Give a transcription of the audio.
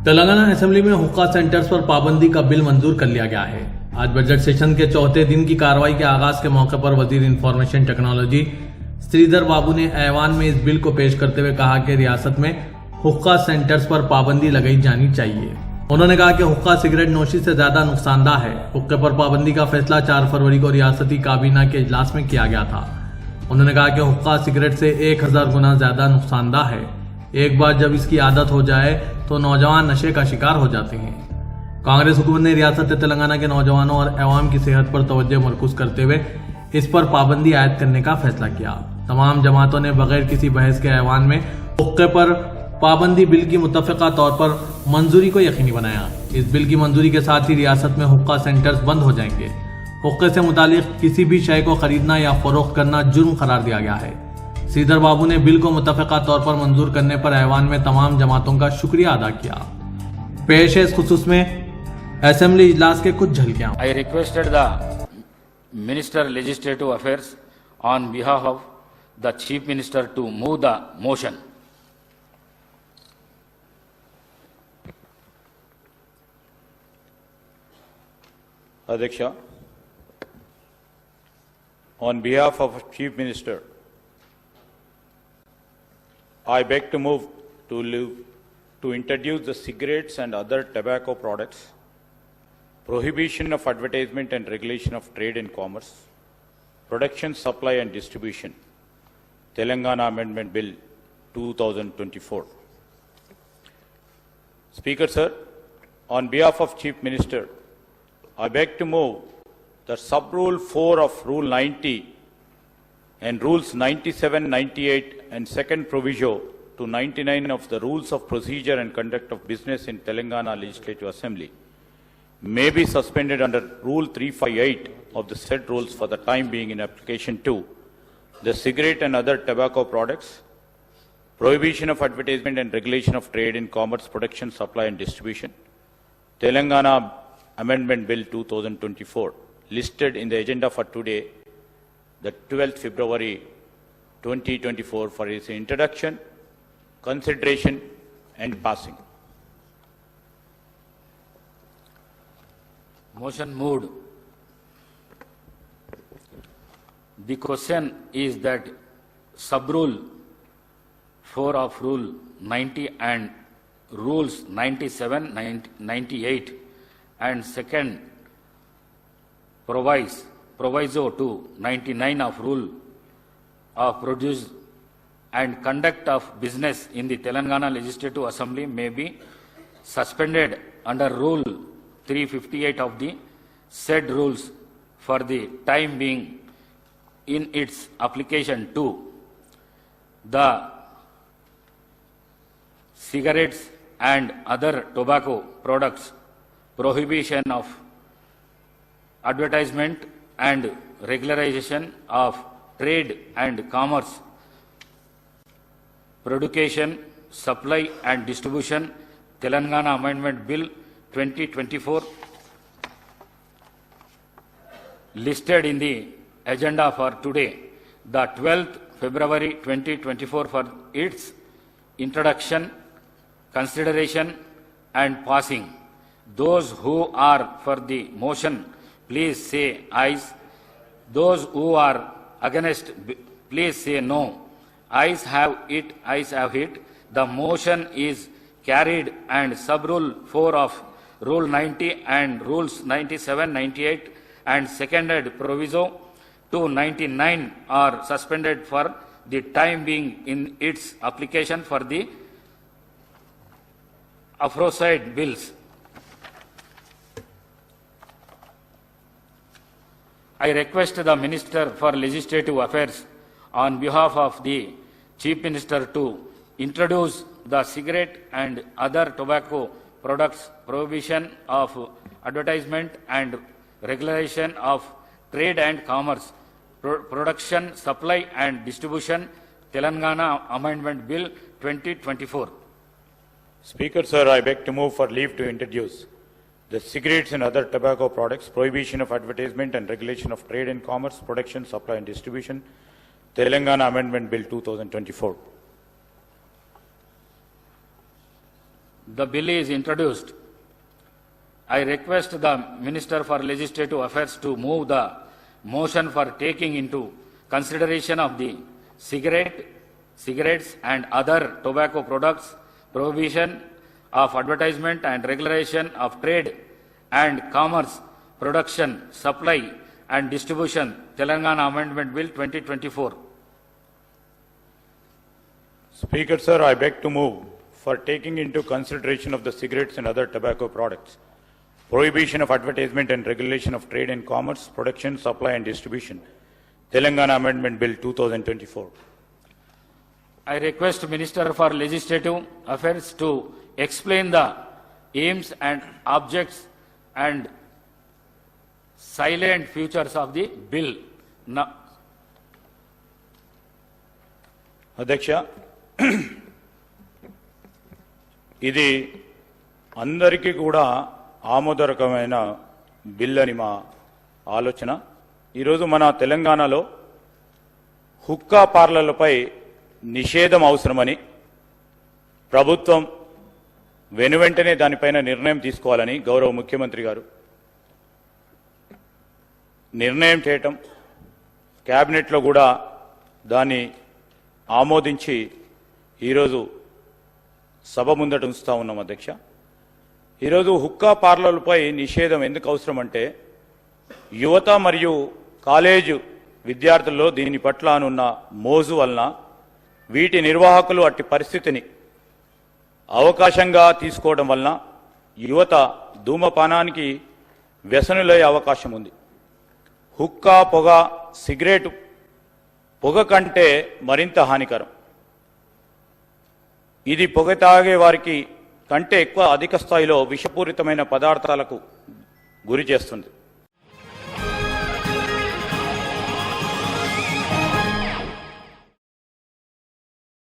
Telangana assembly में हुक्का centres पर पाबंदी का बिल मंजूर कर लिया गया है। आज बजट सेशन के चौथे दिन की कार्रवाई के आगाज के मौके पर वजीर इंफॉर्मेशन टेक्नोलॉजी श्रीधर बाबू ने ऐवान में इस बिल को पेश करते हुए कहा कि रियासत में हुक्का सेंटर्स पर पाबंदी लगाई जानी चाहिए। उन्होंने कहा कि हुक्का सिगरेट नोशी से ज्यादा नुकसानदाह है। हुक्के पर पाबंदी का फैसला 4 फरवरी को रियासती काबीना के इजलास में किया गया था। उन्होंने कहा कि हुक्का सिगरेट से 1000 गुना ज्यादा नुकसानदाह है। एक बार जब इसकी आदत हो जाए तो नौजवान नशे का शिकार हो जाते हैं। कांग्रेस हुकूमत ने रियासत तेलंगाना के नौजवानों और अवाम की सेहत पर तवज्जो मरकूज करते हुए इस पर पाबंदी आयद करने का फैसला किया। तमाम जमातों ने बगैर किसी बहस के ऐवान में हुक्के पर पाबंदी बिल की मुत्तफ़िका तौर पर मंजूरी को यकीनी बनाया। इस बिल की मंजूरी के साथ ही रियासत में हुक्का सेंटर्स बंद हो जाएंगे। हुक्के से मुतालिक किसी भी शय को खरीदना या फरोख्त करना जुर्म करार दिया गया है। श्रीधर बाबू ने बिल को मुत्तफ़िका तौर पर मंजूर करने पर ऐवान में तमाम जमातों का शुक्रिया अदा किया। पेश है इस खुसूस में असेंबली इजलास के कुछ झलकियां। I requested the Minister Legislative Affairs on behalf of the Chief Minister to move the motion. Adhyaksha, on behalf of Chief Minister, I beg to move to introduce the cigarettes and other tobacco products, prohibition of advertisement and regulation of trade and commerce, production, supply and distribution, Telangana Amendment Bill 2024. Speaker Sir, on behalf of Chief Minister, I beg to move that Sub-Rule 4 of Rule 90 and Rules 97, 98 and second proviso to 99 of the Rules of Procedure and Conduct of Business in Telangana Legislative Assembly may be suspended under Rule 358 of the said rules for the time being in application to the cigarette and other tobacco products, prohibition of advertisement and regulation of trade in commerce, production, supply and distribution, Telangana Amendment Bill 2024, listed in the agenda for today, the 12th February 2024, for its introduction, consideration and passing. Motion moved. The question is that Sub-Rule 4 of Rule 90 and Rules 97, 98 and second proviso to 99 of Rule of Produce and Conduct of Business in the Telangana Legislative Assembly may be suspended under Rule 358 of the said rules for the time being in its application to the cigarettes and other tobacco products, prohibition of advertisement and regularization of trade and commerce, production, supply and distribution, Telangana Amendment Bill 2024, listed in the agenda for today, the 12th February 2024, for its introduction, consideration and passing. Those who are for the motion, please say ayes. Those who are against, please say no. Ayes have it, ayes have it. The motion is carried and Sub-Rule 4 of Rule 90 and Rules 97, 98 and seconded proviso to 99 are suspended for the time being in its application for the aforesaid bills. I request the Minister for Legislative Affairs on behalf of the Chief Minister to introduce the cigarette and other tobacco products, prohibition of advertisement and regulation of trade and commerce, production, supply and distribution, Telangana Amendment Bill 2024. Speaker Sir, I beg to move for leave to introduce the cigarettes and other tobacco products, prohibition of advertisement and regulation of trade and commerce, production, supply and distribution, Telangana Amendment Bill 2024. the bill is introduced, I request the Minister for Legislative Affairs to move the motion for taking into consideration of the cigarettes and other tobacco products, prohibition of advertisement and regulation of trade and commerce, production, supply and distribution, Telangana Amendment Bill 2024. Speaker, sir, I beg to move for taking into consideration of the cigarettes and other tobacco products, prohibition of advertisement and regulation of trade and commerce, production, supply and distribution, Telangana Amendment Bill 2024. I request Minister for Legislative Affairs to explain the aims and objects and silent futures of the bill. Now, అధ్యక్ష, ఇది అందరికీ కూడా ఆమోదకరమైన bill అని మా ఆలోచన. ఈరోజు మన తెలంగాణలో హుక్కా పార్లర్లపై నిషేధం అవసరమని ప్రభుత్వం వెనువెంటనే దానిపైన నిర్ణయం తీసుకోవాలని గౌరవ ముఖ్యమంత్రి గారు నిర్ణయం చేయటం, క్యాబినెట్లో కూడా దాన్ని ఆమోదించి ఈరోజు సభ ముందట ఉంచుతా ఉన్నాం అధ్యక్ష. ఈరోజు హుక్కా పార్లర్లపై నిషేధం ఎందుకు అవసరం అంటే యువత మరియు కాలేజు విద్యార్థుల్లో దీని పట్ల ఉన్న మోజు వలన వీటి నిర్వాహకులు అట్టి పరిస్థితిని అవకాశంగా తీసుకోవడం వలన యువత ధూమపానానికి వ్యసనులయ్యే అవకాశం ఉంది. హుక్కా పొగ, సిగరెట్ పొగ కంటే మరింత హానికరం. ఇది పొగ తాగే వారికి కంటే ఎక్కువ అధిక స్థాయిలో విషపూరితమైన పదార్థాలకు గురి చేస్తుంది.